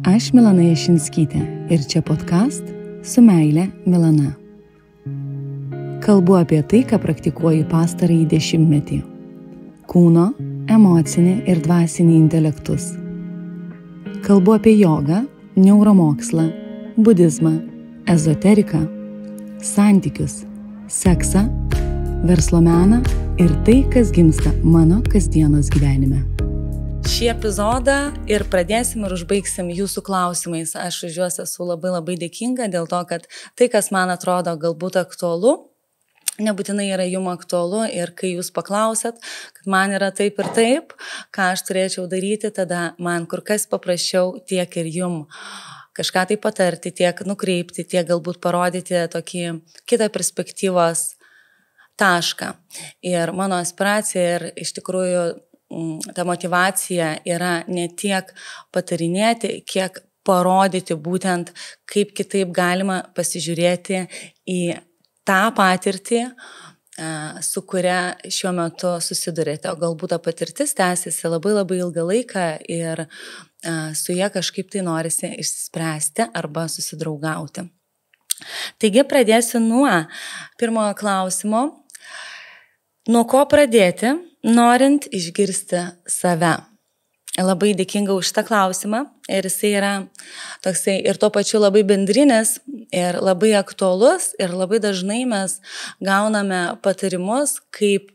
Aš Milana Jašinskytė ir čia podcast Su meile Milana. Kalbu apie tai, ką praktikuoju pastarąjį 10-metį. Kūno, emocinį ir dvasinį intelektus. Kalbu apie jogą, neuromokslą, budizmą, ezoteriką, santykius, seksą, verslo meną ir tai, kas gimsta mano kasdienos gyvenime. Šį epizodą ir pradėsim ir užbaigsim jūsų klausimais. Aš už juos esu labai dėkinga dėl to, kad tai, kas man atrodo galbūt aktualu, nebūtinai yra jums aktualu ir kai jūs paklausėt, kad man yra taip ir taip, ką aš turėčiau daryti, tada man kur kas paprasčiau tiek ir jums kažką tai patarti, tiek nukreipti, tiek galbūt parodyti tokį kitą perspektyvos tašką. Ir mano aspiracija ir iš tikrųjų ta motyvacija yra ne tiek patarinėti, kiek parodyti būtent, kaip kitaip galima pasižiūrėti į tą patirtį, su kuria šiuo metu susidurėte. O galbūt ta patirtis tęsiasi labai ilgą laiką ir su ja kažkaip tai norisi išspręsti arba susidraugauti. Taigi pradėsiu nuo pirmojo klausimo. Nuo ko pradėti, norint išgirsti save? Labai dėkinga už šitą klausimą ir jisai yra toksai ir tuo pačiu labai bendrinis ir labai aktualus ir labai dažnai mes gauname patarimus, kaip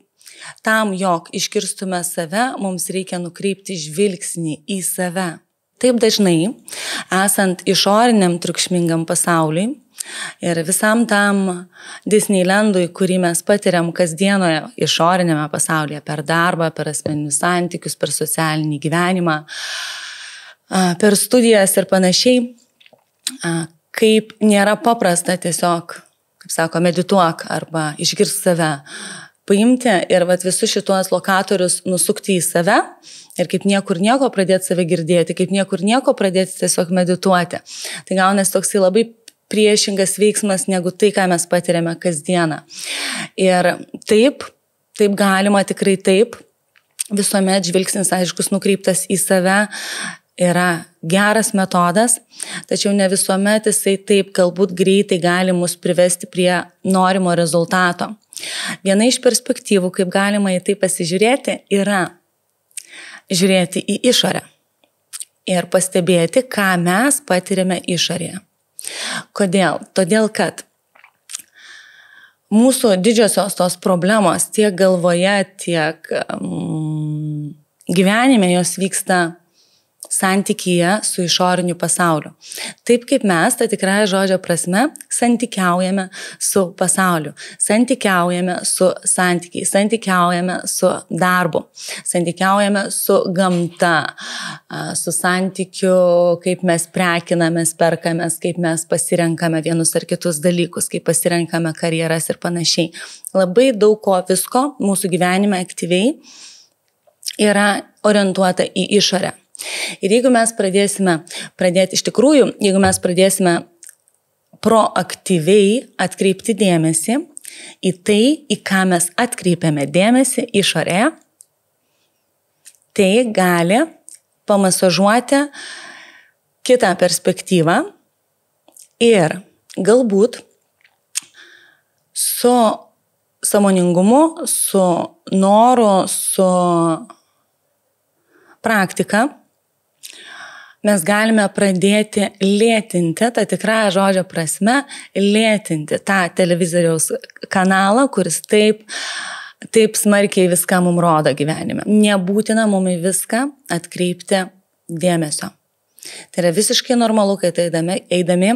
tam, jog išgirstume save, mums reikia nukreipti žvilgsnį į save. Taip dažnai, esant išoriniam triukšmingam pasauliui, ir visam tam Disneylandui, kurį mes patiriam kasdienoje išorinėme pasaulyje, per darbą, per asmeninius santykius, per socialinį gyvenimą, per studijas ir panašiai, kaip nėra paprasta tiesiog, kaip sako, medituok arba išgirsk save, paimti ir visus šituos lokatorius nusukti į save ir kaip niekur nieko pradėti save girdėti, kaip niekur nieko pradėti tiesiog medituoti. Tai gaunasi toksai labai priešingas veiksmas negu tai, ką mes patiriame kasdieną. Ir taip galima, tikrai taip, visuomet žvilgsnis aiškus nukreiptas į save yra geras metodas, tačiau ne visuomet jisai taip galbūt greitai gali mus privesti prie norimo rezultato. Viena iš perspektyvų, kaip galima į tai pasižiūrėti, yra žiūrėti į išorę ir pastebėti, ką mes patiriame išorėje. Kodėl? Todėl, kad mūsų didžiosios tos problemos tiek galvoje, tiek gyvenime jos vyksta santykyje su išoriniu pasauliu. Taip kaip mes, ta tikrąja žodžio prasme, santykiaujame su pasauliu, santykiaujame su santykiais, santykiaujame su darbu, santykiaujame su gamta, su santykiu, kaip mes prekinamės, perkamės, kaip mes pasirenkame vienus ar kitus dalykus, kaip pasirenkame karjeras ir panašiai. Labai daug ko visko mūsų gyvenime aktyviai yra orientuota į išorę. Ir jeigu mes pradėsime proaktyviai atkreipti dėmesį į tai, į ką mes atkreipiame dėmesį išorėje, tai gali pamasažuoti kitą perspektyvą ir galbūt su sąmoningumu, su noru, su praktika, mes galime pradėti lėtinti, tą tikrąją žodžio prasme, lėtinti tą televizoriaus kanalą, kuris taip smarkiai viską mums rodo gyvenime. Nebūtina mums į viską atkreipti dėmesio. Tai yra visiškai normalu, kad eidami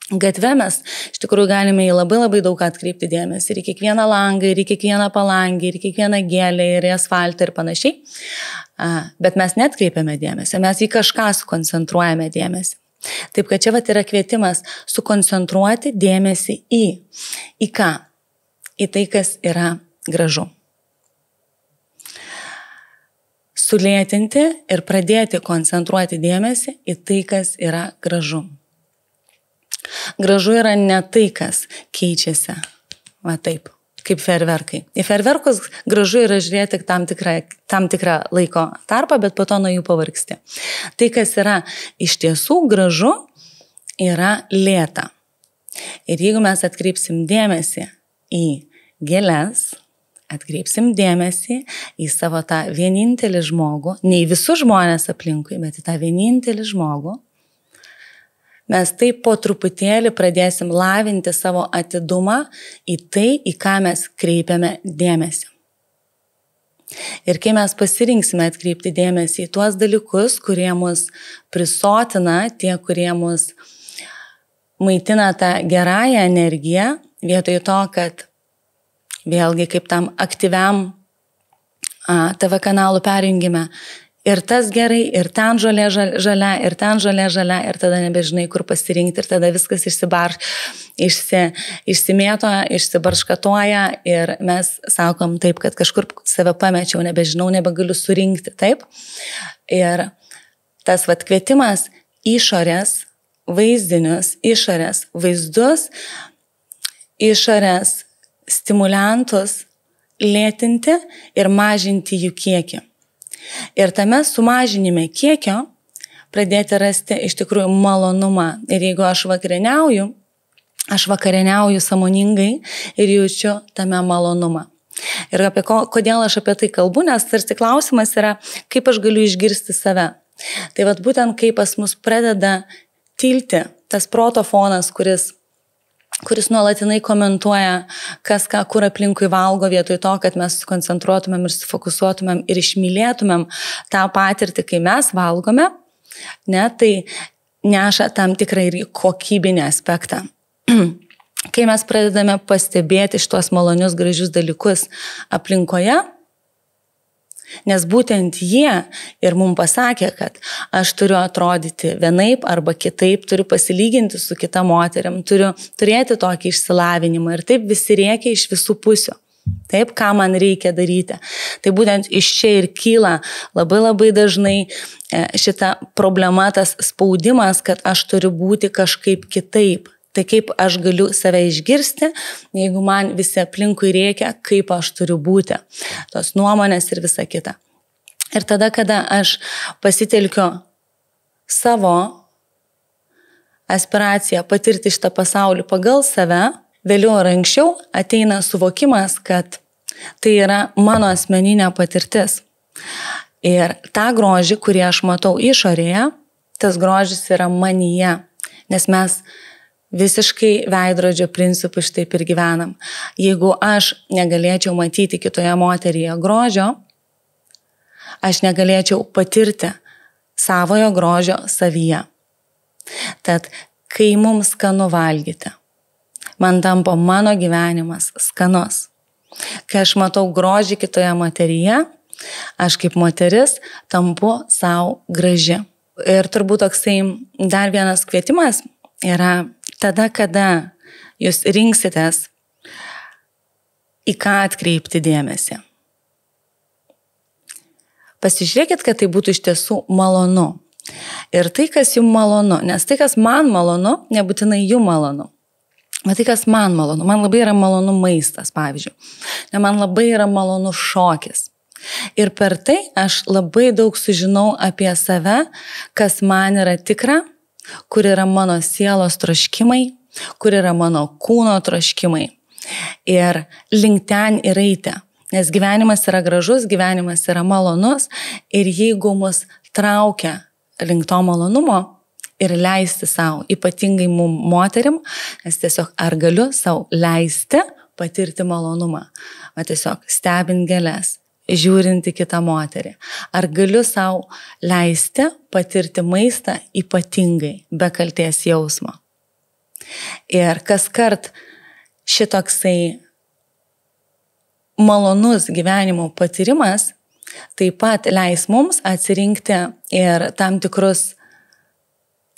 gatve mes iš tikrųjų galime į labai daug atkreipti dėmesį. Ir į kiekvieną langą, ir į kiekvieną palangį, ir į kiekvieną gėlę, ir į asfaltą ir panašiai. Bet mes neatkreipiame dėmesį, mes į kažką sukoncentruojame dėmesį. Taip, kad čia yra kvietimas sukoncentruoti dėmesį į ką? Į tai, kas yra gražu. Sulėtinti ir pradėti koncentruoti dėmesį į tai, kas yra gražu. Gražu yra ne tai, kas keičiasi. Va taip. kaip fejerverkai. Į fejerverkus gražu yra žiūrėti tam tikrą laiko tarpą, bet po to nuo jų pavargsti. Tai, kas yra iš tiesų gražu, yra lėta. Ir jeigu mes atkreipsim dėmesį į gėles, atkreipsim dėmesį į savo tą vienintelį žmogų, ne į visus žmonės aplinkui, bet į tą vienintelį žmogų, mes taip po truputėlį pradėsim lavinti savo atidumą į tai, į ką mes kreipiame dėmesį. Ir kai mes pasirinksime atkreipti dėmesį į tuos dalykus, kurie mus prisotina, tie, kurie mus maitina tą gerąją energiją, vietoj to, kad vėlgi kaip tam aktyviam TV kanalų perjungime ir tas gerai, ir ten žolė žalia, ir ten žolė žalia, ir tada nebežinai, kur pasirinkti, ir tada viskas išsimėto, išsibarškatuoja ir mes sakom taip, kad kažkur save pamečiau, nebežinau, nebegaliu surinkti, taip. Ir tas kvietimas išorės vaizdinius, išorės vaizdus, išorės stimulantus lėtinti ir mažinti jų kiekį. Ir tame sumažinime kiekio pradėti rasti iš tikrųjų malonumą. Ir jeigu aš vakarieniauju sąmoningai ir jaučiu tame malonumą. Ir kodėl aš apie tai kalbu, nes tarsi klausimas yra, kaip aš galiu išgirsti save. Tai būtent kaip pas mus pradeda tilti tas proto fonas, kuris nuolatinai komentuoja, kas ką kur aplinkui valgo, vietoj to, kad mes koncentruotumėm ir sufokusuotumėm ir išmylėtumėm tą patirtį, kai mes valgome, tai neša tam tikrą ir kokybinį aspektą. Kai mes pradedame pastebėti šitos malonius gražius dalykus aplinkoje, nes būtent jie ir mums pasakė, kad aš turiu atrodyti vienaip arba kitaip, turiu pasilyginti su kita moterim, turiu turėti tokį išsilavinimą ir taip visi rėkia iš visų pusių. Taip, ką man reikia daryti. Tai būtent iš čia ir kyla labai dažnai šita problema, tas spaudimas, kad aš turiu būti kažkaip kitaip. Tai kaip aš galiu save išgirsti, jeigu man visi aplinkui rėkia, kaip aš turiu būti. Tos nuomonės ir visa kita. Ir tada, kada aš pasitelkiu savo aspiraciją patirti šitą pasaulį pagal save, vėliau ar anksčiau ateina suvokimas, kad tai yra mano asmeninė patirtis. Ir tą grožį, kurį aš matau išorėje, tas grožis yra manyje, nes mes visiškai veidrodžio principų šitaip ir gyvenam. Jeigu aš negalėčiau matyti kitoje moteryje grožio, aš negalėčiau patirti savojo grožio savyje. Tad, kai mums skanu valgyti, man tampa mano gyvenimas skanus. Kai aš matau grožį kitoje moteryje, aš kaip moteris tampu savo graži. Ir turbūt toksai dar vienas kvietimas yra tada, kada jūs rinksitės, į ką atkreipti dėmesį. Pasižiūrėkit, kad tai būtų iš tiesų malonu. Ir tai, kas jums malonu, nes tai, kas man malonu, nebūtinai jums malonu. Bet tai, kas man malonu, man labai yra malonu maistas, pavyzdžiui. Man labai yra malonu šokis. Ir per tai aš labai daug sužinau apie save, kas man yra tikra, kur yra mano sielos troškimai, kur yra mano kūno troškimai. Ir link ten ir eiti. Nes gyvenimas yra gražus, gyvenimas yra malonus ir jeigu mus traukia link to malonumo ir leisti savo, ypatingai mum moterim, nes tiesiog ar galiu savo leisti patirti malonumą, o tiesiog stebint gėles, žiūrinti kitą moterį. Ar galiu savo leisti patirti maistą ypatingai, be kaltės jausmo. Ir kaskart šitoksai malonus gyvenimo patyrimas taip pat leis mums atsirinkti ir tam tikras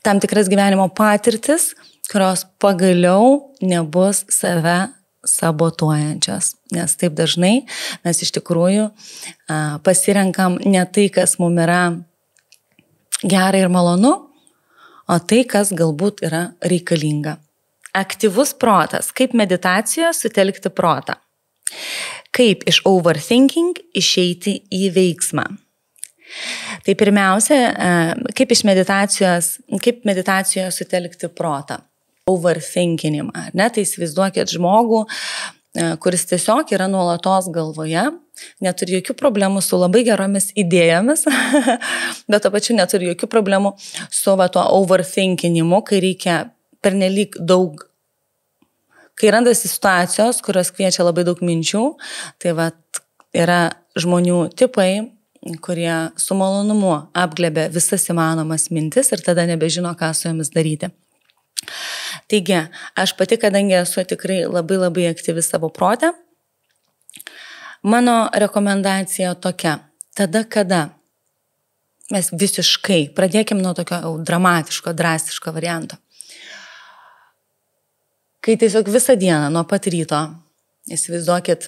gyvenimo patirtis, kurios pagaliau nebus save sabotuojančios. Nes taip dažnai mes iš tikrųjų pasirenkam ne tai, kas mums yra gera ir malonu, o tai, kas galbūt yra reikalinga. Aktyvus protas. Kaip meditacijoje sutelkti protą. Kaip iš overthinking išeiti į veiksmą? Tai pirmiausia, kaip meditacijoje sutelkti protą. Overthinkinimą, ne? Tai įsivaizduokit žmogų, kuris tiesiog yra nuolatos galvoje, neturi jokių problemų su labai geromis idėjomis, bet to pačiu neturi jokių problemų su tuo overthinkinimu, kai reikia pernelyg daug, kai randasi situacijos, kurios kviečia labai daug minčių, tai yra žmonių tipai, kurie su malonumu apglebė visas įmanomas mintis ir tada nebežino, ką su jomis daryti. Taigi, aš pati, kadangi esu tikrai labai aktyvi savo prote, mano rekomendacija tokia, tada kada mes visiškai, pradėkim nuo tokio dramatiško, drastiško varianto. Kai tiesiog visą dieną nuo pat ryto, įsivaizduokit,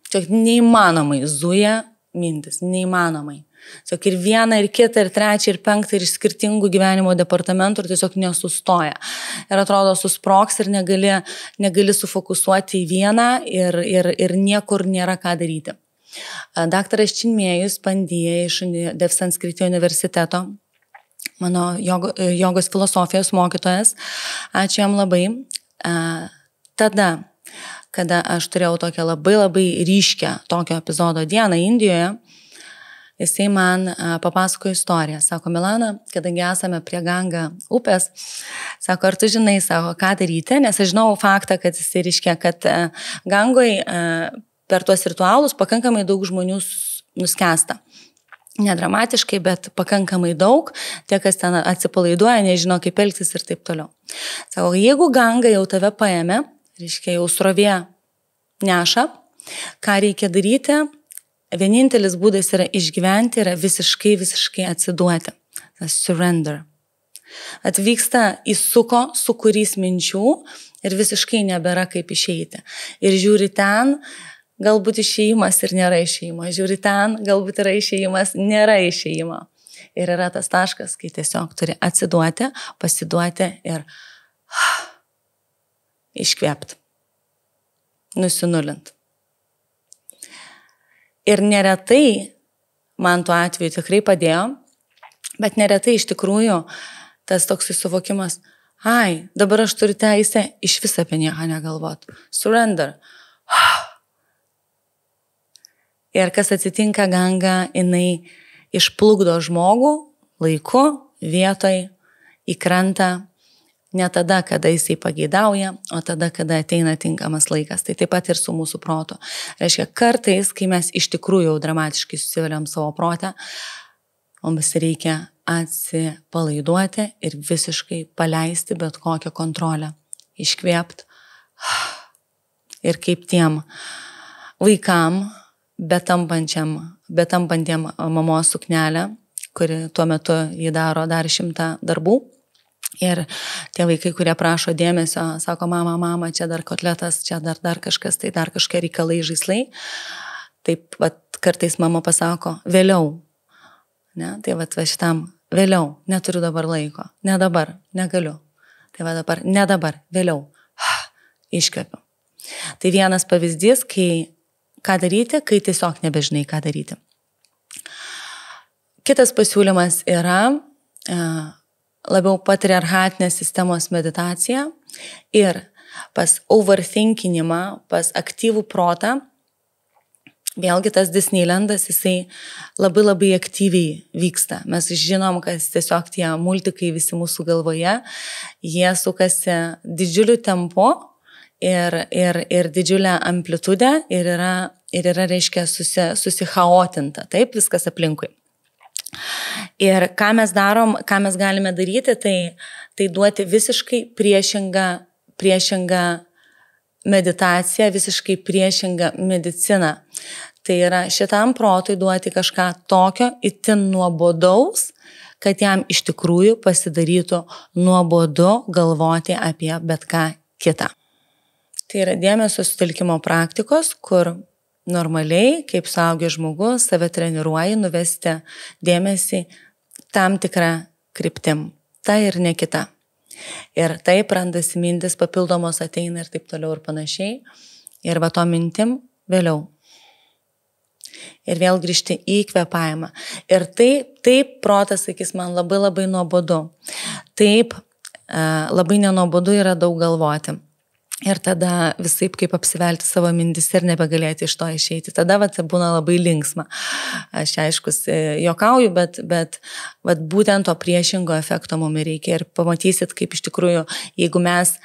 tiesiog neįmanomai zuja mintis, neįmanomai. Tiesiog ir vieną, ir kitą, ir trečią, ir penktą, ir iš skirtingų gyvenimo departamentų ir tiesiog nesustoja. Ir atrodo susprogs ir negali sufokusuoti į vieną ir niekur nėra ką daryti. Daktaras Činmėjus Pandija iš Dev Sanskritio universiteto, mano jogos filosofijos mokytojas, ačiū jam labai. Tada, kada aš turėjau tokią labai ryškę tokio epizodo dieną Indijoje, jisai man papasakojo istoriją. Sako, Milana, kadangi esame prie Ganga upės, sako, ar tu žinai, sako, ką daryti, nes aš žinau faktą, kad jisai reiškia, kad Gangoje per tuos ritualus pakankamai daug žmonių nuskęsta. Nedramatiškai, bet pakankamai daug, tie, kas ten atsipalaiduoja, nežino, kaip elgtis ir taip toliau. Sako, jeigu Ganga jau tave paėmė, reiškia, jau srovė neša, ką reikia daryti, vienintelis būdas yra išgyventi, yra visiškai atsiduoti. Surrender. Atvyksta įsuko, sukūrys minčių ir visiškai nebėra kaip išeiti. Ir žiūri ten, galbūt išėjimas ir nėra išėjimo. Žiūri ten, galbūt yra išėjimas, nėra išėjimo. Ir yra tas taškas, kai tiesiog turi atsiduoti, pasiduoti ir iškvėpti. Nusinulint. Ir neretai, man tuo atveju tikrai padėjo, bet neretai iš tikrųjų tas toks suvokimas, dabar aš turiu teisę iš vis apie nieką negalvoti. Surrender. Ir kas atsitinka, Ganga, jinai išplukdo žmogų laiku, vietoj, į krantą, ne tada, kada jisai pageidauja, o tada, kada ateina tinkamas laikas. Tai taip pat ir su mūsų protu. Reiškia, kartais, kai mes iš tikrųjų jau dramatiškai susiveliam savo protą, mums reikia atsipalaiduoti ir visiškai paleisti bet kokią kontrolę. Iškvėpti. Ir kaip tiem vaikam, betampantiem mamos suknelę, kuri tuo metu jį daro dar 100 darbų. Ir tie vaikai, kurie prašo dėmesio, sako, mama, čia dar kotletas, čia dar kažkas, tai dar kažkokie reikalai, žaislai. Taip, kartais mama pasako, vėliau. Ne? Tai šitam, vėliau, neturiu dabar laiko, ne dabar, negaliu. Tai dabar, ne dabar, vėliau. Iškvepiu. Tai vienas pavyzdys, ką daryti, kai tiesiog nebežinai, ką daryti. Kitas pasiūlymas yra labiau patriarchatinės sistemos meditacija ir pas overthinkinimą, pas aktyvų protą, vėlgi tas Disneylandas, jisai labai aktyviai vyksta. Mes žinom, kad tiesiog tie multikai visi mūsų galvoje, jie sukasi didžiuliu tempu, ir didžiulę amplitudę ir yra reiškia susichaotinta, taip, viskas aplinkui. Ir ką mes darom, ką mes galime daryti, tai duoti visiškai priešingą meditaciją, visiškai priešingą mediciną. Tai yra šitam protui duoti kažką tokio itin nuobodaus, kad jam iš tikrųjų pasidarytų nuobodu galvoti apie bet ką kitą. Tai yra dėmesio sutelkimo praktikos, kur normaliai, kaip suaugęs žmogus, save treniruoji, nuvesti dėmesį tam tikrą kryptim. Ta ir ne kita. Ir taip randasi mintis, papildomos ateina ir taip toliau ir panašiai. ir va to mintim vėliau. Ir vėl grįžti į kvėpavimą. Ir taip protas sakys man labai nuobodu. Taip labai nenuobodu yra daug galvoti. Ir tada visaip kaip apsivelti savo mintis ir nebegalėti iš to išeiti. Tada būna labai linksma. Aš aiškus jokauju, bet būtent to priešingo efekto mums reikia. Ir pamatysit, kaip iš tikrųjų, jeigu mes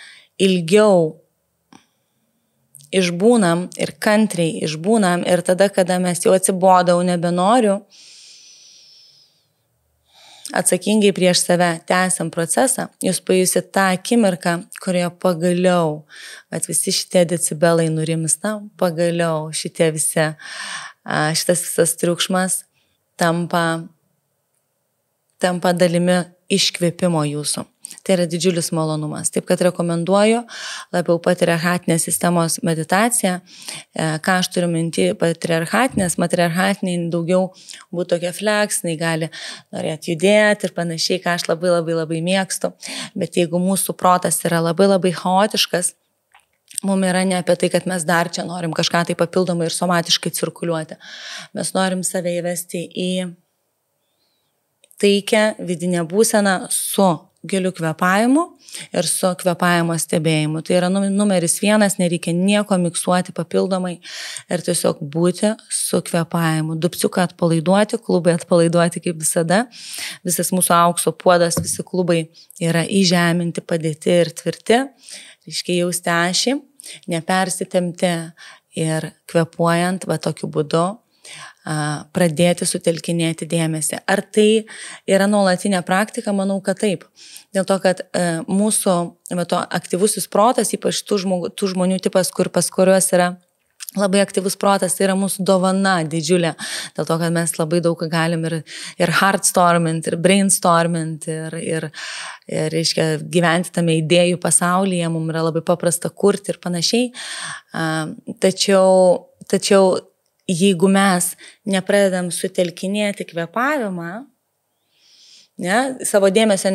ilgiau išbūnam ir kantriai išbūnam ir tada, kada mes jau atsibodau, nebenoriu, atsakingai prieš save tęsiam procesą, jūs pajusit tą akimirką, kurioje pagaliau, visi šitie decibelai nurimsta, pagaliau šitas visas triukšmas tampa dalimi iškvėpimo jūsų. Tai yra didžiulis malonumas. Taip, kad rekomenduoju labiau patriarchatinės sistemos meditaciją. Ką aš turiu minti patriarchatinės, matriarchatiniai daugiau būtų tokie fleksiniai, gali norėti judėti ir panašiai, ką aš labai mėgstu. Bet jeigu mūsų protas yra labai chaotiškas, mums yra ne apie tai, kad mes dar čia norim kažką tai papildomai ir somatiškai cirkuliuoti. Mes norim save įvesti į taikę vidinę būseną su giliu kvėpavimu ir su kvėpavimo stebėjimu. Tai yra numeris 1, nereikia nieko miksuoti papildomai ir tiesiog būti su kvėpavimu. Dupciuką atpalaiduoti, klubai atpalaiduoti kaip visada. Visas mūsų aukso puodas, visi klubai yra įžeminti, padėti ir tvirti. Reiškia jausti ašį, nepersitemti ir kvėpuojant tokiu būdu pradėti sutelkinėti dėmesį. Ar tai yra nuolatinė praktika? Manau, kad taip. Dėl to, kad mūsų aktyvusis protas, ypač tų žmonių tipas, pas kuriuos yra labai aktyvus protas, tai yra mūsų dovana didžiulė. Dėl to, kad mes labai daug galim ir heartstormint, ir brainstormint, ir reiškia, gyventi tame idėjų pasaulyje, mums yra labai paprasta kurti ir panašiai. Tačiau jeigu mes nepradedam sutelkinėti kvėpavimą, savo dėmesio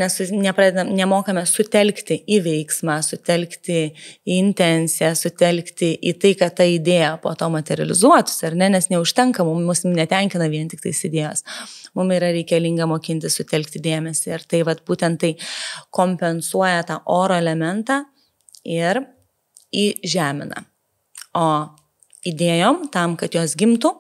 nemokame sutelkti į veiksmą, sutelkti į intenciją, sutelkti į tai, kad ta idėja po to materializuotųsi, nes neužtenka, mums netenkina vien tik tais idėjos. Mums yra reikalinga mokinti sutelkti dėmesį ir tai būtent tai kompensuoja tą oro elementą ir įžemina. O idėjom, tam, kad jos gimtų,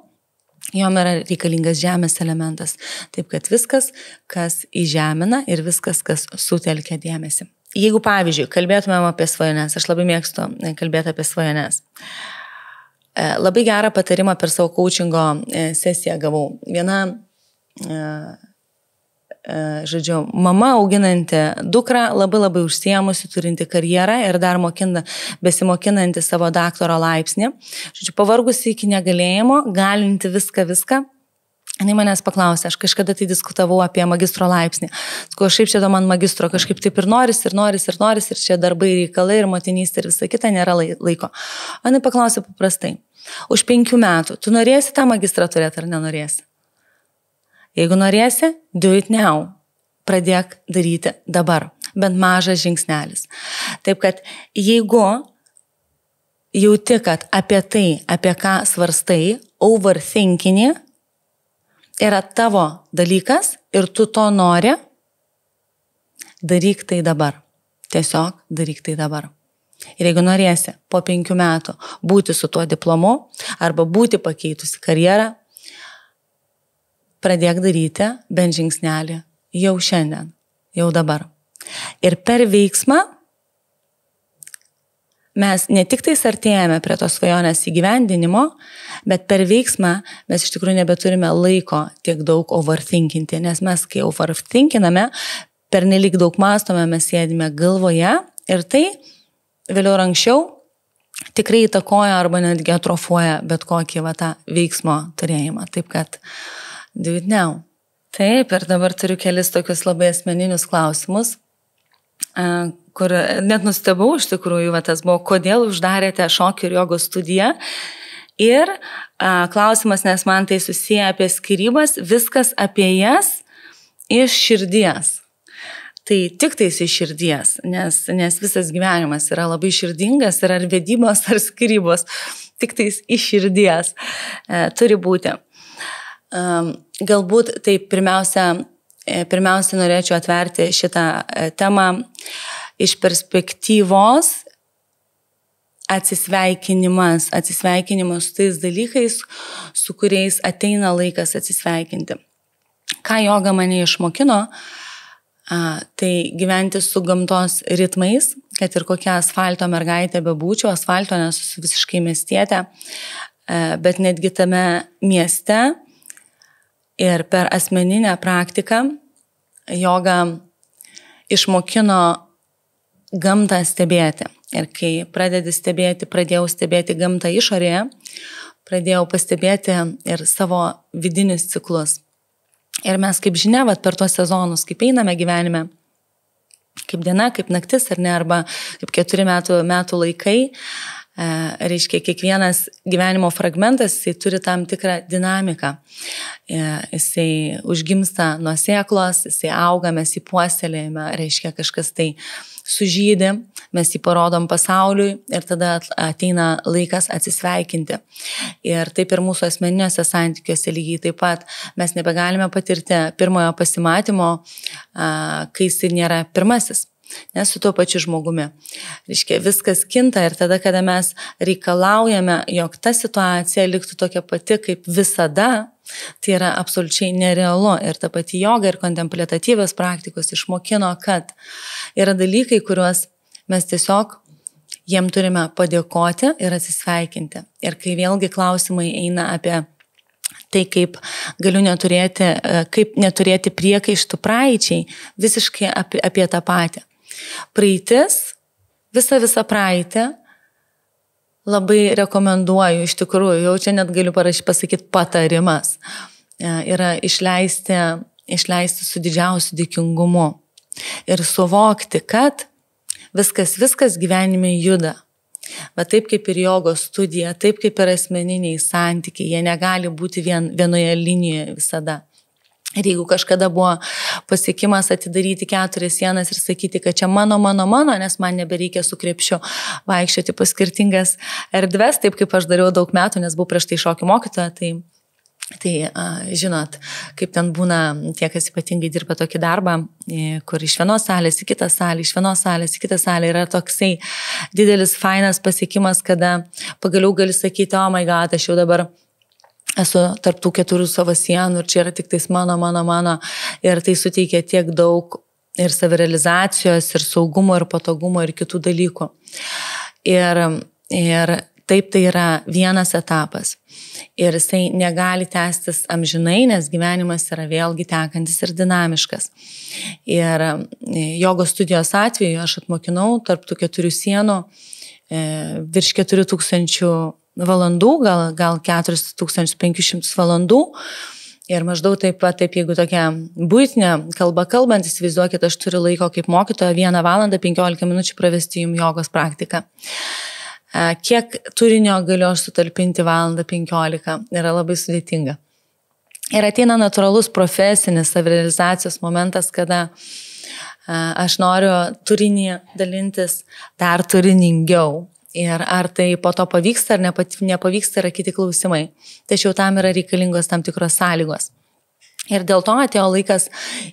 jom yra reikalingas žemės elementas. Taip, kad viskas, kas įžemina ir viskas, kas sutelkia dėmesį. Jeigu, pavyzdžiui, kalbėtumėm apie svajones, aš labai mėgstu kalbėti apie svajones. Labai gerą patarimą per savo coachingo sesiją gavau. Viena mama auginanti dukrą, labai užsiėmusi, turinti karjerą ir dar besimokinanti savo daktaro laipsnį. Pavargusi iki negalėjimo, galinti viską. Jinai manęs paklausė, aš kažkada tai diskutavau apie magistro laipsnį. Šiaip čia man magistro kažkaip taip ir noris, ir čia darbai, reikalai, ir motinystė ir visa kita, nėra laiko. Jinai paklausė paprastai, už 5 metų, tu norėsi tą magistrą turėti ar nenorėsi? Jeigu norėsi, do it now. Pradėk daryti dabar. Bent mažas žingsnelis. Taip, kad jeigu jauti, kad apie tai, apie ką svarstai, overthinkini, yra tavo dalykas ir tu to nori, daryk tai dabar. Tiesiog daryk tai dabar. Ir jeigu norėsi po 5 metų būti su tuo diplomu arba būti pakeitusi karjerą, pradėk daryti bent žingsnelį jau šiandien, jau dabar. Ir per veiksmą mes ne tik tais artėjame prie tos svajonės įgyvendinimo, bet per veiksmą mes iš tikrųjų nebeturime laiko tiek daug overthinkinti, nes mes, kai overthinkiname, pernelyg daug mąstome, mes sėdime galvoje ir tai vėliau ar anksčiau tikrai įtakoja arba netgi atrofuoja bet kokį tą veiksmo turėjimą. Taip, kad do it now. Taip, ir dabar turiu kelis tokius labai asmeninius klausimus, kur net nustebau iš tikrųjų, tas buvo, kodėl uždarėte šokio ir jogos studiją. Ir klausimas, nes man tai susiję apie skyrybas, viskas apie jas iš širdies. tai tik tais iš širdies, nes visas gyvenimas yra labai širdingas ir ar vedybos, ar skyrybos, tik tais iš širdies turi būti. Galbūt tai pirmiausia norėčiau atverti šitą temą iš perspektyvos atsisveikinimas su tais dalykais, su kuriais ateina laikas atsisveikinti. Ką joga mane išmokino, tai gyventi su gamtos ritmais, kad ir kokia asfalto mergaitė bebūčiau, asfalto nesu visiškai miestietė, bet netgi tame mieste ir per asmeninę praktiką joga išmokino gamtą stebėti. Ir kai pradėjau stebėti gamtą išorėje, pradėjau pastebėti ir savo vidinius ciklus. Ir mes, kaip žinia, per tuos sezonus, kaip einame gyvenime, kaip diena, kaip naktis, ar ne, arba kaip 4 metų laikai, reiškia, kiekvienas gyvenimo fragmentas, jisai turi tam tikrą dinamiką. Jisai užgimsta nuo sėklos, jisai auga, mes jį puoselėjame, reiškia, kažkas tai sužydi, mes jį parodom pasauliui ir tada ateina laikas atsisveikinti. Ir taip ir mūsų asmeniniuose santykiuose lygiai taip pat mes nebegalime patirti pirmojo pasimatymo, kai jis nėra pirmasis. Nes su tuo pačiu žmogumi. Reiškia, viskas kinta ir tada, kada mes reikalaujame, jog ta situacija liktų tokia pati kaip visada, tai yra absoliučiai nerealu. Ir ta pati joga ir kontempliatyvios praktikos išmokino, kad yra dalykai, kuriuos mes tiesiog jiem turime padėkoti ir atsisveikinti. Ir kai vėlgi klausimai eina apie tai, kaip neturėti priekaištų praeičiai, visiškai apie tą patį. Praeitis, visą praeitį labai rekomenduoju, iš tikrųjų, jau čia net galiu pasakyti patarimas, yra išleisti su didžiausiu dėkingumu ir suvokti, kad viskas gyvenime juda. Bet taip kaip ir jogos studija, taip kaip ir asmeniniai santykiai, jie negali būti vienoje linijoje visada. Ir jeigu kažkada buvo pasiekimas atidaryti 4 sienas ir sakyti, kad čia mano, nes man nebereikia su krepšiu vaikščioti po skirtingas erdves, taip kaip aš dariau daug metų, nes buvau prieš tai šokių mokytoja, tai žinot, kaip ten būna tie, kas ypatingai dirba tokį darbą, kur iš vienos salės į kitą salę, iš vienos salės į kitą salę yra toksai didelis, fainas pasiekimas, kada pagaliau gali sakyti, oh my god, aš jau dabar esu tarp tų 4 savo sienų ir čia yra tik tais mano. Ir tai suteikia tiek daug ir savirealizacijos, ir saugumo, ir patogumo, ir kitų dalykų. Ir taip tai yra vienas etapas. Ir jisai negali tęstis amžinai, nes gyvenimas yra vėlgi tekantis ir dinamiškas. Ir jogos studijos atveju aš atmokinau tarp tų 4 sienų virš 4000 valandų, gal 4500 valandų. Ir maždaug taip, jeigu tokia buitinė kalba kalbant, įsivaizduokit, aš turiu laiko kaip mokytoja 1 valandą 15 minučių pravesti jums jogos praktiką. Kiek turinio galiu aš sutalpinti 1:15 valandą, yra labai sudėtinga. Ir ateina natūralus profesinis savirealizacijos momentas, kada aš noriu turinį dalintis dar turiningiau. Ir ar tai po to pavyksta ar nepavyksta yra kiti klausimai. Tačiau tam yra reikalingos tam tikros sąlygos. Ir dėl to atėjo laikas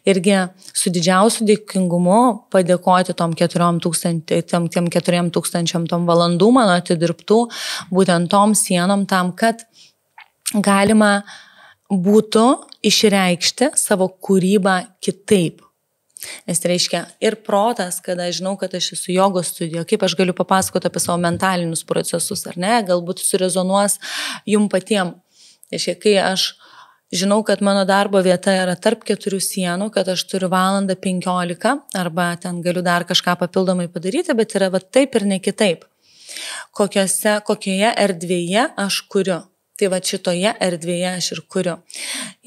irgi su didžiausiu dėkingumu padėkoti tom 4000 tom valandų mano atidirbtų būtent tom sienom tam, kad galima būtų išreikšti savo kūrybą kitaip. Nes tai reiškia ir protas, kada žinau, kad aš esu jogos studijoje, kaip aš galiu papasakoti apie savo mentalinius procesus, ar ne, galbūt surezonuos jum patiem. Reiškia, kai aš žinau, kad mano darbo vieta yra tarp 4 sienų, kad aš turiu 1:15 arba ten galiu dar kažką papildomai padaryti, bet yra va taip ir ne kitaip. Kokioje erdvėje aš kuriu. Tai va šitoje erdvėje aš ir kuriu.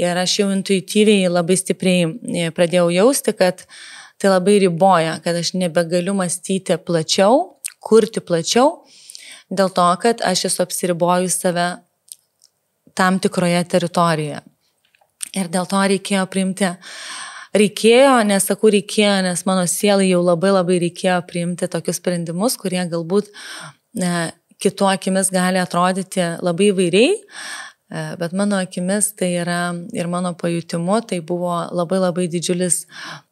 Ir aš jau intuityviai labai stipriai pradėjau jausti, kad tai labai riboja, kad aš nebegaliu mąstyti plačiau, kurti plačiau, dėl to, kad aš esu apsiribojus save tam tikroje teritorijoje. Ir dėl to reikėjo priimti reikėjo, nesakau reikėjo, nes mano sielai jau labai reikėjo priimti tokius sprendimus, kurie galbūt kitų akimis gali atrodyti labai įvairiai, bet mano akimis tai yra ir mano pajutimu, tai buvo labai didžiulis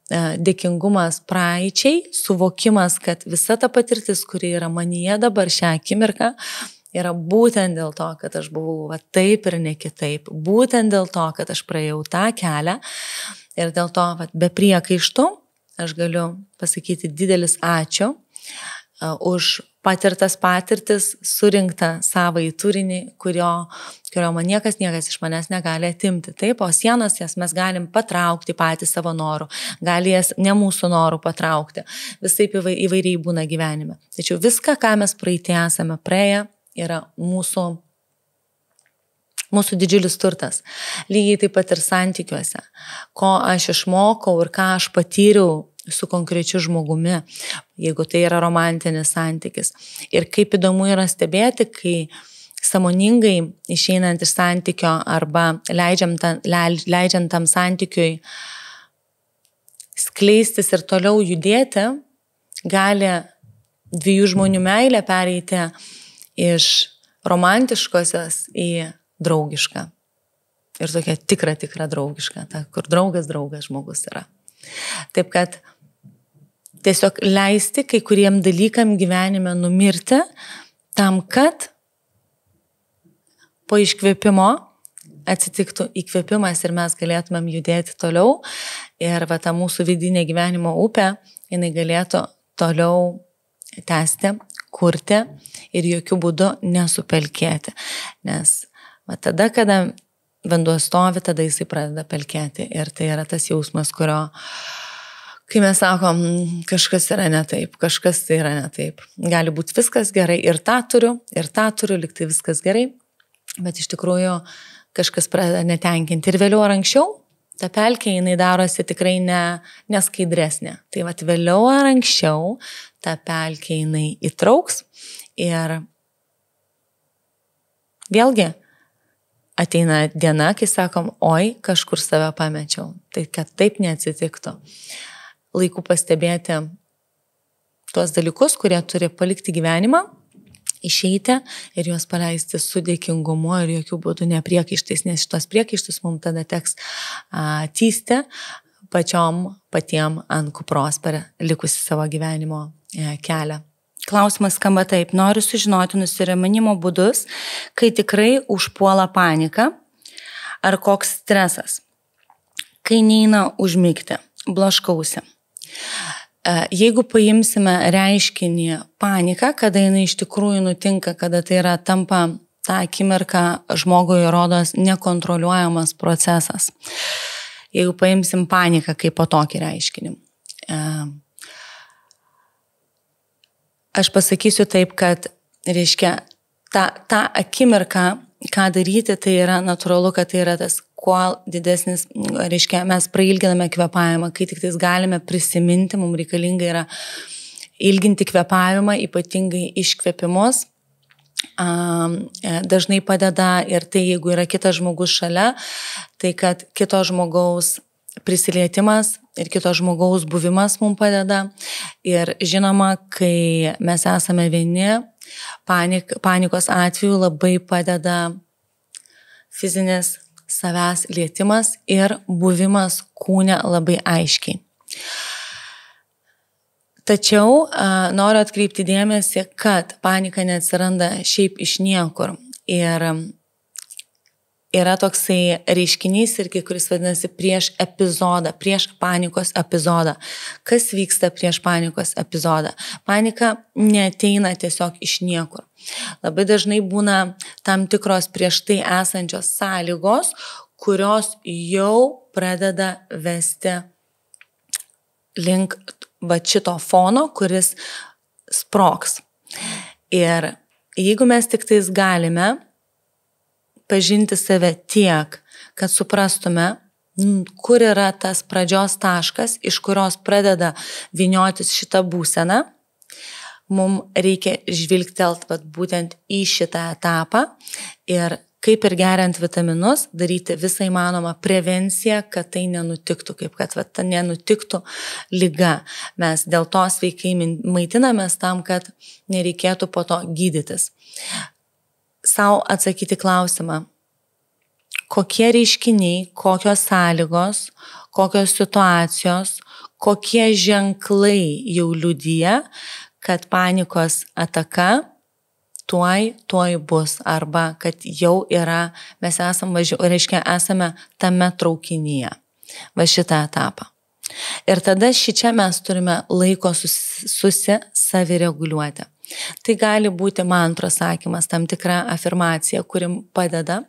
dėkingumas praeičiai, suvokimas, kad visa ta patirtis, kuri yra manyje dabar šią akimirką, yra būtent dėl to, kad aš buvau taip ir ne kitaip, būtent dėl to, kad aš praėjau tą kelią. Ir dėl to, be priekaištų, aš galiu pasakyti didelis ačiū už patirtas patirtis, surinktą savąjį turinį, kurio man niekas iš manęs negali atimti. Taip, o sienas jas mes galim patraukti patys savo norų, gali jas ne mūsų norų patraukti. Visaip įvairiai būna gyvenime. Tačiau viską, ką mes praeitį esame praėję, yra mūsų didžiulis turtas. Lygiai taip pat ir santykiuose. Ko aš išmokau ir ką aš patyriau su konkrečiu žmogumi, jeigu tai yra romantinis santykis. Ir kaip įdomu yra stebėti, kai sąmoningai išeinant iš santykio arba leidžiant tam santykiui skleistis ir toliau judėti, gali dviejų žmonių meilė pereiti iš romantiškosios į draugišką. Ir tokia tikra draugiška, ta, kur draugas žmogus yra. Taip kad tiesiog leisti kai kuriem dalykam gyvenime numirti, tam, kad po iškvėpimo atsitiktų įkvėpimas ir mes galėtumėm judėti toliau ir ta mūsų vidinė gyvenimo upė, jinai galėtų toliau tęsti, kurti ir jokių būdų nesupelkėti. Nes tada, kada vanduo stovi, tada jisai pradeda pelkėti. Ir tai yra tas jausmas, kurio, kai mes sakom, kažkas yra ne taip, kažkas tai yra ne taip. Gali būti viskas gerai ir tą turiu, lyg tai viskas gerai, bet iš tikrųjų kažkas pradeda netenkinti. Ir vėliau ar anksčiau, ta pelkė jinai darosi tikrai neskaidresnė. Tai vėliau ar anksčiau ta pelkė jinai įtrauks ir vėlgi ateina diena, kai sakom, oi, kažkur save pamečiau. Tai kad taip neatsitiktų. Laiku pastebėti tuos dalykus, kurie turi palikti gyvenimą, išeiti ir juos paleisti su dėkingumu ir jokių būdų nepriekaištais, nes šitos priekaištus mums tada teks tysti patiem ant kupros per likusi savo gyvenimo kelią. Klausimas skamba taip, noriu sužinoti nusiraminimo būdus, kai tikrai užpuola panika ar koks stresas, kai neina užmigti, blaškausi. Jeigu paimsime reiškinį paniką, kada jinai iš tikrųjų nutinka, kada tai yra tampa tą akimirką žmogui rodos nekontroliuojamas procesas. Jeigu paimsim paniką kaip po tokį reiškinį. Aš pasakysiu taip, kad, reiškia, tą akimirką, ką daryti, tai yra natūralu, kad tai yra tas kuo didesnis, reiškia, mes prailginame kvėpavimą, kai tik tais galime prisiminti, mums reikalinga yra ilginti kvėpavimą, ypatingai iškvėpimus. Dažnai padeda ir tai, jeigu yra kitas žmogus šalia, tai kad kito žmogaus prisilietimas ir kito žmogaus buvimas mums padeda. Ir žinoma, kai mes esame vieni, panikos atveju labai padeda fizinis savęs lietimas ir buvimas kūne labai aiškiai. Tačiau noriu atkreipti dėmesį, kad panika neatsiranda šiaip iš niekur. Ir yra toksai reiškinys irgi, kuris vadinasi prieš epizodą, prieš panikos epizodą. Kas vyksta prieš panikos epizodą? Panika neateina tiesiog iš niekur. Labai dažnai būna tam tikros prieš tai esančios sąlygos, kurios jau pradeda vesti link šito fono, kuris sprogs. Ir jeigu mes tik tais galime pažinti save tiek, kad suprastume, kur yra tas pradžios taškas, iš kurios pradeda vyniotis šitą būseną, mums reikia žvilgtelt būtent į šitą etapą ir kaip ir geriant vitaminus, daryti visą įmanomą prevenciją, kad tai nenutiktų, kaip kad nenutiktų liga. Mes dėl to sveikai maitinamės tam, kad nereikėtų po to gydytis. Sau atsakyti klausimą, kokie reiškiniai, kokios sąlygos, kokios situacijos, kokie ženklai jau liudija, kad panikos ataka tuoj bus, arba kad jau yra, mes esame tame traukinyje, va šitą etapą. Ir tada šičia mes turime laiko savireguliuoti. Tai gali būti mantros sakymas, tam tikra afirmacija, kuri padeda,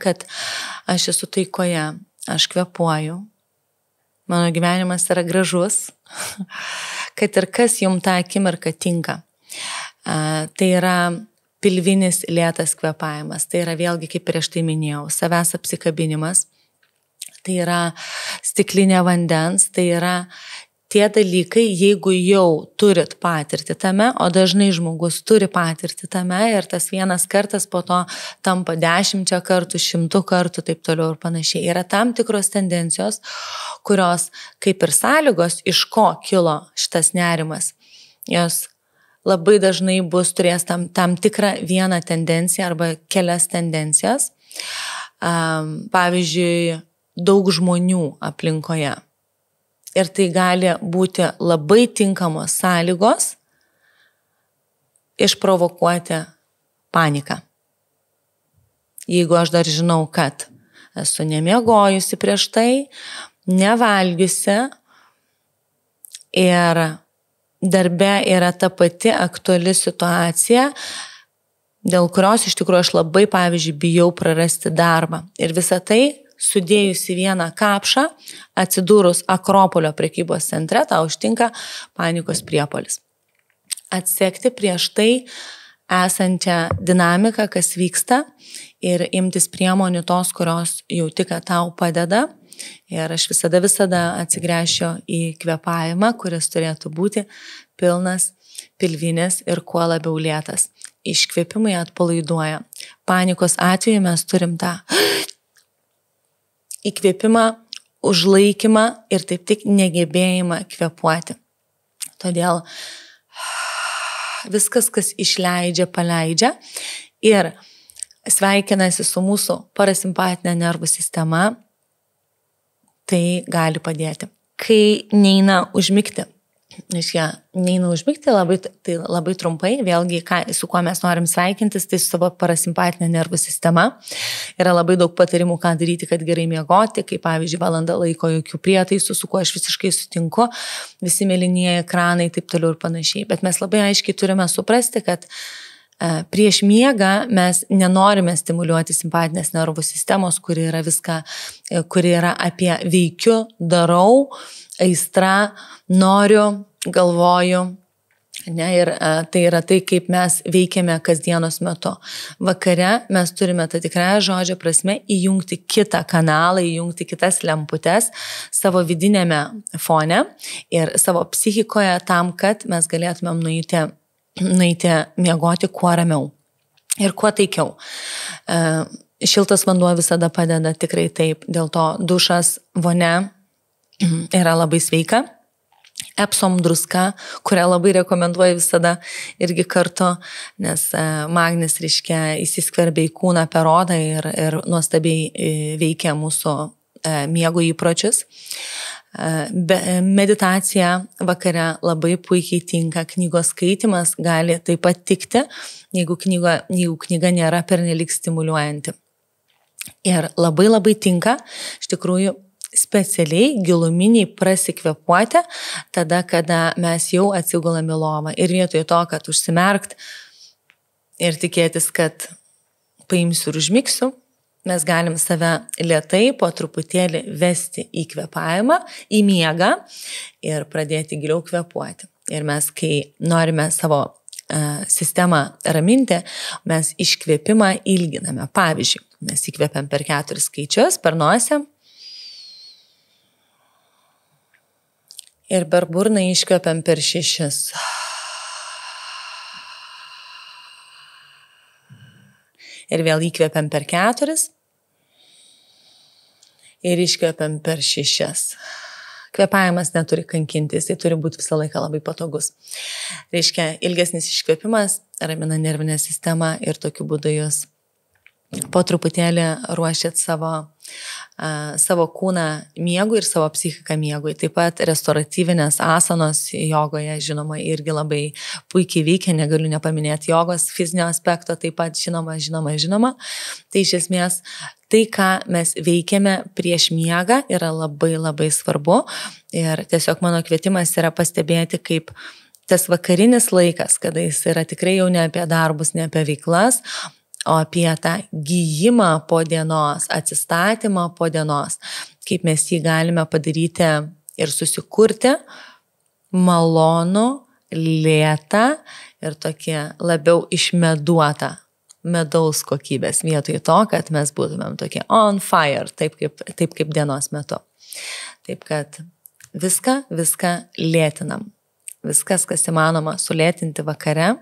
kad aš esu taikoje, aš kvėpuoju, mano gyvenimas yra gražus, kad ir kas jums tą akimirką tinka. Tai yra pilvinis lėtas kvėpavimas, tai yra vėlgi, kaip prieš tai minėjau, savęs apsikabinimas, tai yra stiklinė vandens, tai yra tie dalykai, jeigu jau turit patirti tame, o dažnai žmogus turi patirti tame ir tas vienas kartas po to tampa 10 kartų, 100 kartų, taip toliau ir panašiai. Yra tam tikros tendencijos, kurios kaip ir sąlygos, iš ko kilo šitas nerimas, jos labai dažnai turės tam tikrą vieną tendenciją arba kelias tendencijas. Pavyzdžiui, daug žmonių aplinkoje. Ir tai gali būti labai tinkamos sąlygos išprovokuoti paniką. Jeigu aš dar žinau, kad esu nemiegojusi prieš tai, nevalgiusi ir darbe yra ta pati aktuali situacija, dėl kurios iš tikrųjų aš labai, pavyzdžiui, bijau prarasti darbą. Ir visą tai sudėjus į vieną kapšą, atsidūrus Akropolio prekybos centre, tau užtinka panikos priepuolis. Atsekti prieš tai esančią dinamiką, kas vyksta ir imtis priemonių tos, kurios jau tik tau padeda. Ir aš visada atsigręšiu į kvėpavimą, kuris turėtų būti pilnas, pilvinis ir kuo labiau lėtas. Iškvėpimai atpalaiduoja. Panikos atveju mes turim tą įkvėpimą, užlaikymą ir taip tik negebėjimą kvėpuoti. Todėl viskas, kas išleidžia, paleidžia ir sveikinasi su mūsų parasimpatinė nervų sistema, tai gali padėti. Kai neina užmigti, tai labai trumpai, vėlgi, su kuo mes norim sveikintis, tai su savo parasimpatinė nervų sistema. Yra labai daug patarimų, ką daryti, kad gerai miegoti, kaip pavyzdžiui, valandą laiko jokių prietaisų, su kuo aš visiškai sutinku, visi mėlynieji ekranai, taip toliau ir panašiai. Bet mes labai aiškiai turime suprasti, kad prieš miegą mes nenorime stimuliuoti simpatinės nervų sistemos, kuri yra apie veikiu, darau, aistra, noriu, galvoju. Ir tai yra tai, kaip mes veikiame kasdienos metu. Vakare mes turime tą tikrąją žodžio prasme įjungti kitą kanalą, įjungti kitas lemputes savo vidinėme fone ir savo psichikoje tam, kad mes galėtumėm nueiti miegoti kuo ramiau ir kuo taikiau. Šiltas vanduo visada padeda, tikrai taip, dėl to dušas, vonia yra labai sveika. Epsom druska, kurią labai rekomenduoju visada irgi kartu, nes magnis įsiskverbia į kūną per odą ir nuostabiai veikia mūsų miego įpročius. Meditacija vakare labai puikiai tinka, knygos skaitimas gali taip pat tikti, jeigu knyga nėra pernelyg stimuliuojanti. Ir labai tinka, iš tikrųjų, specialiai giluminiai prasikvėpuoti tada, kada mes jau atsigulame į lovą. Ir vietoj to, kad užsimerkt ir tikėtis, kad paimsiu ir užmigsiu, mes galim save lėtai po truputėlį vesti į kvėpavimą, į miegą ir pradėti giliau kvėpuoti. Ir mes, kai norime savo sistemą raminti, mes iškvėpimą ilginame. Pavyzdžiui, mes įkvėpiam per 4 skaičius, per nosį, ir per burną iškvėpiam per 6. Ir vėl įkvepiam per 4 ir iškvepiam per 6. Kvėpavimas neturi kankintis, tai turi būti visą laiką labai patogus. Reiškia, ilgesnis iškvėpimas ramina nervinę sistemą ir tokiu būdu jūs po truputėlį ruošiat savo kūną miegui ir savo psichiką miegui. Taip pat restauratyvinės asanos jogoje, žinoma, irgi labai puikiai veikia, negaliu nepaminėti jogos fizinio aspekto, taip pat žinoma. Tai iš esmės, tai, ką mes veikiame prieš miegą, yra labai labai svarbu ir tiesiog mano kvietimas yra pastebėti, kaip tas vakarinis laikas, kada jis yra tikrai jau ne apie darbus, ne apie veiklas, o apie tą gijimą po dienos, atsistatymą po dienos, kaip mes jį galime padaryti ir susikurti malonų, lėtą ir tokį labiau išmeduotą medaus kokybės vietoj to, kad mes būtumėm tokie on fire, taip kaip dienos metu. Taip kad viską lėtinam. Viskas, kas įmanoma sulėtinti vakare,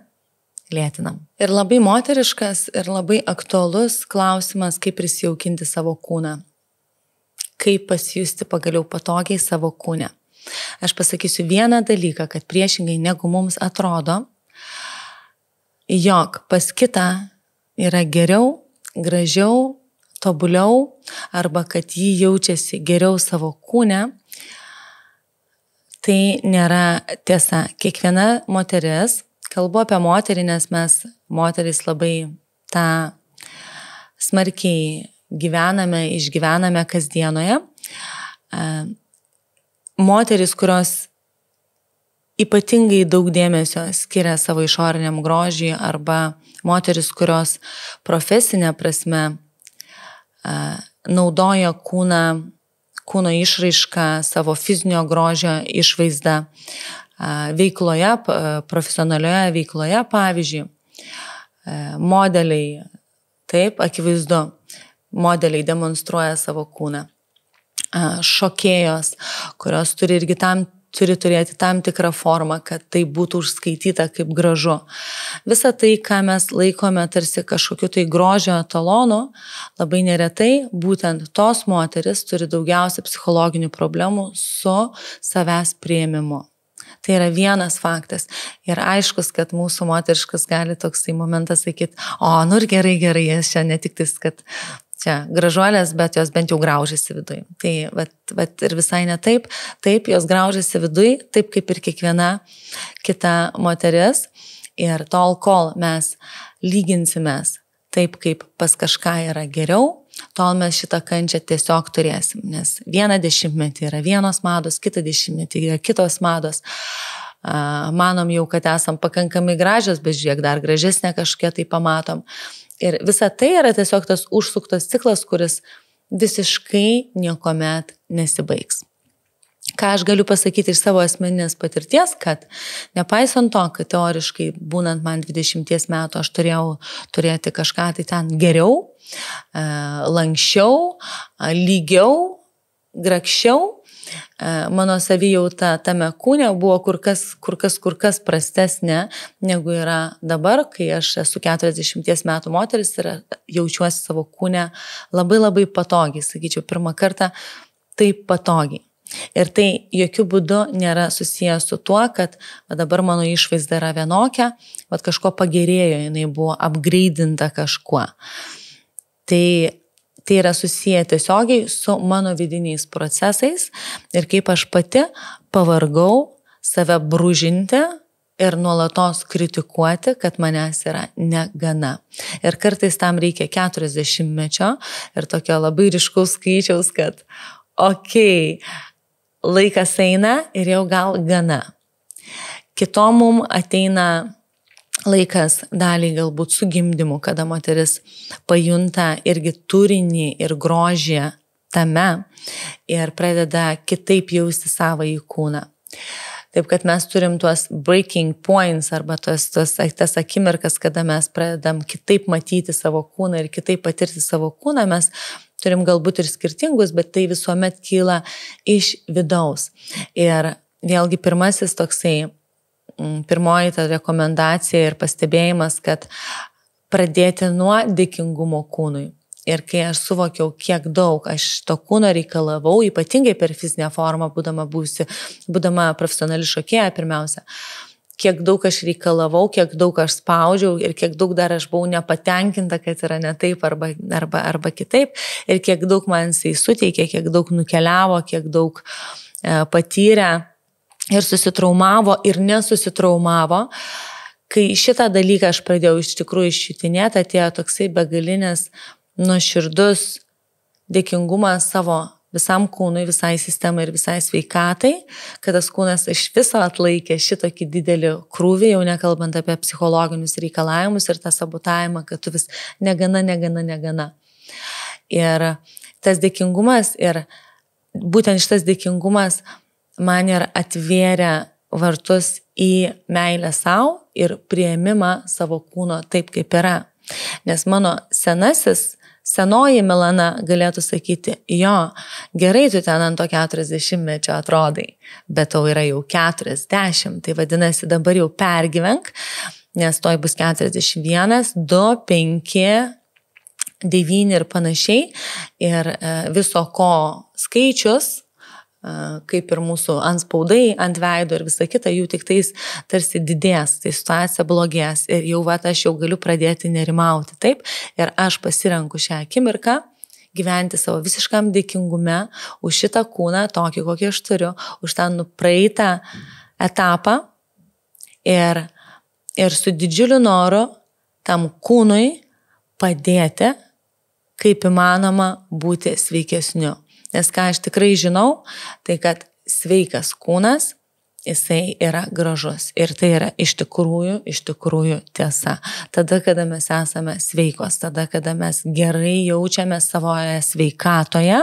lėtinam. Ir labai moteriškas ir labai aktualus klausimas, kaip prisijaukinti savo kūną. Kaip pasijusti pagaliau patogiai savo kūne. Aš pasakysiu vieną dalyką, kad priešingai negu mums atrodo, jog pas kitą yra geriau, gražiau, tobuliau, arba kad jį jaučiasi geriau savo kūne, tai nėra tiesa. Kiekviena moteris, kalbu apie moterį, nes mes moterys labai tą smarkiai išgyvename kasdienoje. Moterys, kurios ypatingai daug dėmesio skiria savo išoriniam grožiui, arba moteris, kurios profesinė prasme naudoja kūno išraišką, savo fizinio grožio išvaizdą veikloje, profesionalioje veikloje, pavyzdžiui, modeliai, taip, akivaizdu, modeliai demonstruoja savo kūną. Šokėjos, kurios turi turėti tam tikrą formą, kad tai būtų užskaityta kaip gražu. Visa tai, ką mes laikome tarsi kažkokiu tai grožio etalonu, labai neretai būtent tos moteris turi daugiausia psichologinių problemų su savęs priėmimu. Tai yra vienas faktas. Ir aiškus, kad mūsų moteriškas gali toksai momentas sakyti, nu ir gerai, jas čia ne tik tais, kad čia gražuolės, bet jos bent jau graužiasi viduj. Tai vat ir visai ne taip. Taip, jos graužiasi viduj, taip kaip ir kiekviena kita moteris. Ir tol, kol mes lyginsimės taip, kaip pas kažką yra geriau, tol mes šitą kančią tiesiog turėsim. Nes vieną dešimtmetį yra vienos mados, kitą dešimtmetį yra kitos mados. Manom jau, kad esam pakankamai gražios, bet žiūrėk, dar gražesnė kažkokia tai pamatom. Ir visa tai yra tiesiog tas užsuktas ciklas, kuris visiškai niekuomet nesibaigs. Ką aš galiu pasakyti iš savo asmeninės patirties, kad nepaisant to, kad teoriškai būnant man 20 metų aš turėjau turėti kažką tai ten geriau, lankščiau, lygiau, grakščiau, mano savijauta tame kūne buvo kur kas prastesnė negu yra dabar, kai aš esu 40 metų moteris ir jaučiuosi savo kūne labai labai patogiai, sakyčiau, pirmą kartą taip patogiai. Ir tai jokių būdų nėra susijęs su tuo, kad dabar mano išvaizda yra vienokia, bet kažko pagerėjo, jinai buvo upgrade'inta kažkuo. Tai yra susiję tiesiogiai su mano vidiniais procesais ir kaip aš pati pavargau save brūžinti ir nuolatos kritikuoti, kad manęs yra negana. Ir kartais tam reikia 40-mečio ir tokio labai ryškaus skaičiaus, kad laikas eina ir jau gal gana. Kitom mum ateina laikas daliai galbūt su gimdymu, kada moteris pajunta irgi turinį ir grožį tame ir pradeda kitaip jausti savąjį kūną. Taip, kad mes turim tuos breaking points arba tas akimirkas, kada mes pradedam kitaip matyti savo kūną ir kitaip patirti savo kūną, mes turim galbūt ir skirtingus, bet tai visuomet kyla iš vidaus. Ir vėlgi pirmoji ta rekomendacija ir pastebėjimas, kad pradėti nuo dėkingumo kūnui. Ir kai aš suvokiau, kiek daug aš to kūno reikalavau, ypatingai per fizinę formą, būdama profesionali šokėja pirmiausia, kiek daug aš reikalavau, kiek daug aš spaudžiau ir kiek daug dar aš buvau nepatenkinta, kad yra ne taip arba kitaip, ir kiek daug man jisai suteikė, kiek daug nukeliavo, kiek daug patyrė ir susitraumavo ir nesusitraumavo. Kai šitą dalyką aš pradėjau iš tikrųjų išjutinėti, atėjo toksai begalinis nuoširdus dėkingumas savo visam kūnui, visai sistemai ir visai sveikatai, kad tas kūnas iš viso atlaikė šitokį didelį krūvį, jau nekalbant apie psichologinius reikalavimus ir tą sabotavimą, kad tu vis negana. Ir tas dėkingumas ir būtent šitas dėkingumas man ir atvėrė vartus į meilę savo ir priėmimą savo kūno taip, kaip yra. Nes mano senoji Milana galėtų sakyti, jo, gerai tu ten ant to 40-mečio atrodai, bet tau yra jau 40, tai vadinasi dabar jau pergyvenk, nes toj bus 41, 2, 5, 9 ir panašiai. Ir viso ko skaičius, kaip ir mūsų anspaudai ant veido ir visa kita, jų tik tais tarsi didės, tai situacija blogės ir jau aš jau galiu pradėti nerimauti, taip? Ir aš pasirenku šią akimirką gyventi savo visiškam dėkingume už šitą kūną, tokį, kokį aš turiu, už tą praeitą etapą ir su didžiuliu noru tam kūnui padėti, kaip įmanoma būti sveikesniu. Nes ką aš tikrai žinau, tai kad sveikas kūnas, jisai yra gražus. Ir tai yra iš tikrųjų tiesa. Tada, kada mes esame sveikos, tada, kada mes gerai jaučiame savoje sveikatoje,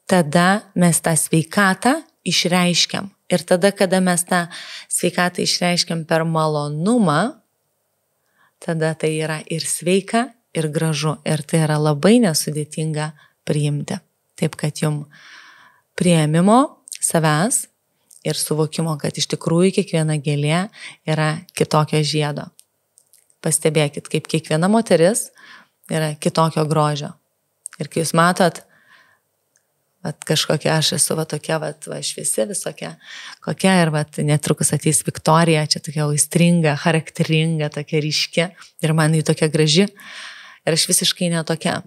tada mes tą sveikatą išreiškiam. Ir tada, kada mes tą sveikatą išreiškiam per malonumą, tada tai yra ir sveika, ir gražu. Ir tai yra labai nesudėtinga priimti. Taip, kad jums priėmimo savęs ir suvokimo, kad iš tikrųjų kiekviena gėlė yra kitokio žiedo. Pastebėkit, kaip kiekviena moteris yra kitokio grožio. Ir kai jūs matot, kažkokia aš esu tokia, šviesi visokia, kokia ir netrukus ateis Viktorija, čia tokia aistringa, charakteringa, tokia ryški ir man jį tokia graži ir aš visiškai netokia.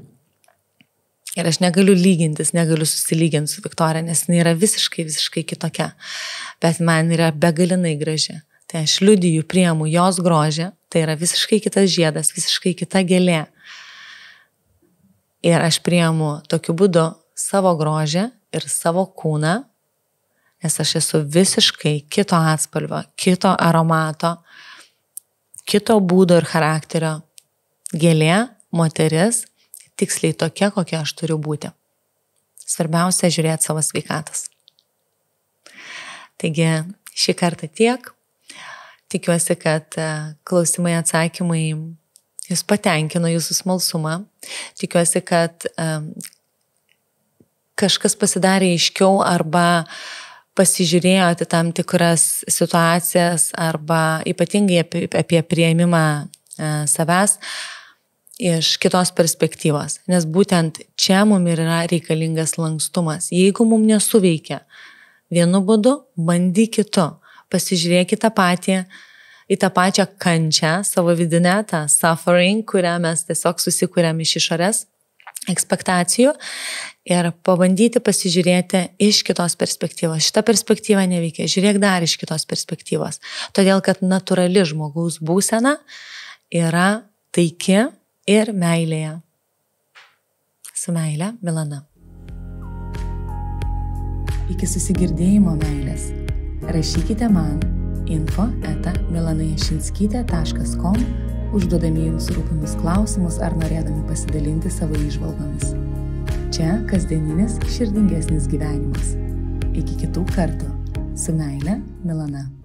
Ir aš negaliu lygintis, negaliu susilyginti su Viktorija, nes jinai yra visiškai kitokia. Bet man yra begalinai graži. Tai aš liudiju, priimu jos grožį, tai yra visiškai kitas žiedas, visiškai kita gėlė. Ir aš priimu tokiu būdu savo grožį ir savo kūną, nes aš esu visiškai kito atspalvio, kito aromato, kito būdo ir charakterio gėlė, moteris, tiksliai tokia, kokia aš turiu būti. Svarbiausia žiūrėti savo sveikatas. Taigi šį kartą tiek. Tikiuosi, kad klausimai, atsakymai jūs patenkino jūsų smalsumą. Tikiuosi, kad kažkas pasidarė aiškiau arba pasižiūrėjote tam tikras situacijas arba ypatingai apie priėmimą savęs iš kitos perspektyvos, nes būtent čia mums yra reikalingas lankstumas. Jeigu mums nesuveikia vienu būdu, bandyk kitu. Pasižiūrėk į tą pačią kančią, savo vidinę, tą suffering, kurią mes tiesiog susikuriam iš išorės ekspektacijų ir pabandyti pasižiūrėti iš kitos perspektyvos. Šita perspektyva neveikia, žiūrėk dar iš kitos perspektyvos. Todėl, kad natūrali žmogaus būsena yra taiki ir meilėje. Su meile, Milana. Iki susigirdėjimo meilės. Rašykite man info@milanajašinskyte.com, užduodami jums rūpimus klausimus ar norėdami pasidalinti savo įžvalgomis. Čia kasdieninis širdingesnis gyvenimas. Iki kitų kartų. Su meile, Milana.